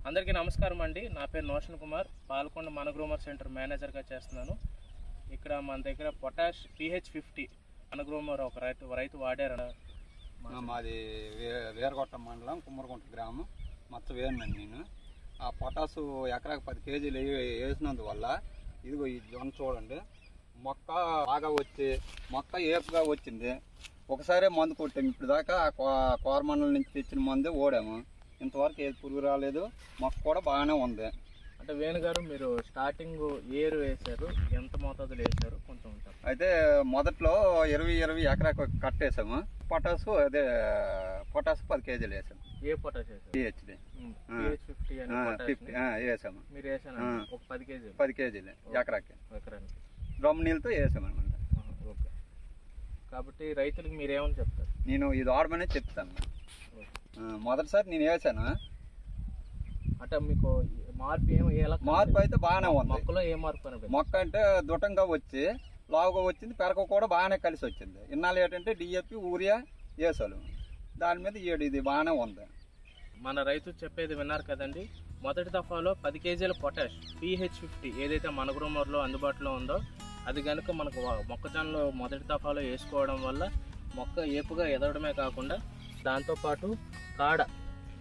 అందరికీ నమస్కారం అండి. నా పేరు నోషన్ కుమార్, పాల్కొండ మన గ్రోమర్ సెంటర్ మేనేజర్గా చేస్తున్నాను. ఇక్కడ మన దగ్గర పొటాష్ PH50 మన గ్రోమర్ ఒక రైతు వాడారు. మాది వేరగొట్ట మండలం కుమ్మరగుంట గ్రామం మొత్తం వేయనండి. నేను ఆ పొటాసు ఎకరాకు 10 కేజీలు వేసినందువల్ల ఇదిగో ఈ జొన్న చూడండి, మొక్క బాగా వచ్చి మొక్క ఏపుగా వచ్చింది. ఒకసారి మందు కొట్టాము, ఇప్పుడు దాకా కోరమండలం నుంచి తెచ్చిన మందే ఓడాము. ఇంతవరకు ఏది పురుగు రాలేదు, మొక్క కూడా బాగానే ఉంది. అంటే వేణు గారు, మీరు స్టార్టింగ్ ఏరు వేశారు, ఎంత మోతాదులు వేశారు కొంచెం ఉంటారు? అయితే మొదట్లో 20 ఎకరాకు కట్టేసాము. పొటాసు పొటాసు 10 కేజీలు వేసాము. ఏ పొటాష్ వేసారు? PHD వేసాము. మీరు వేసాను ఒక 10 కేజీలు ఎకరానికి ఎకరానికి డ్రమ్ నీళ్ళతో వేసాము అనమాట. ఓకే. కాబట్టి రైతులకు మీరేమని చెప్తారు? నేను ఇది వాడమనే చెప్తాను. మొదటిసారి నేను వేసాను. అంటే మీకు మార్పు అయితే బాగానే ఉంది. మొక్కలో ఏ మార్పు? మొక్క అంటే దృఢంగా వచ్చి లావుగా వచ్చింది, పెరక కూడా బాగానే కలిసి వచ్చింది. ఇన్నాళ్ళు ఏంటంటే DAP యూరియా వేసాను, దాని మీద ఇది బాగానే ఉంది. మన రైతు చెప్పేది విన్నారు కదండి. మొదటి దఫాలో 10 కేజీల పొటాష్ PH50 ఏదైతే మన గ్రోమర్లో అందుబాటులో ఉందో అది కనుక మనకు మొక్కజొన్నలో మొదటి దఫాలో వేసుకోవడం వల్ల మొక్క ఏపుగా ఎదగడమే కాకుండా దాంతోపాటు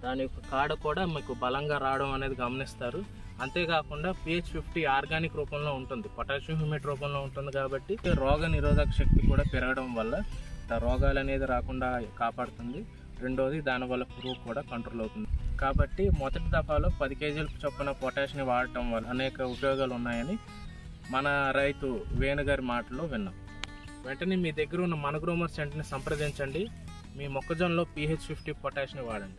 దాని యొక్క కాడ కూడా మీకు బలంగా రావడం అనేది గమనిస్తారు. అంతేకాకుండా PH50 ఆర్గానిక్ రూపంలో ఉంటుంది, పొటాషియం హ్యూమేట్ రూపంలో ఉంటుంది. కాబట్టి రోగ నిరోధక శక్తి కూడా పెరగడం వల్ల రోగాలు అనేది రాకుండా కాపాడుతుంది. రెండోది, దానివల్ల పురుగు కూడా కంట్రోల్ అవుతుంది. కాబట్టి మొదటి దఫాలో 10 కేజీల చొప్పున పొటాష్ని వాడటం వల్ల అనేక ఉపయోగాలు ఉన్నాయని మన రైతు వేణుగారి మాటల్లో విన్నాం. వెంటనే మీ దగ్గర ఉన్న మన గ్రోమర్ సెంటర్ని సంప్రదించండి. మీ మొక్కజొన్నలో PH50 పొటాష్ని వాడండి.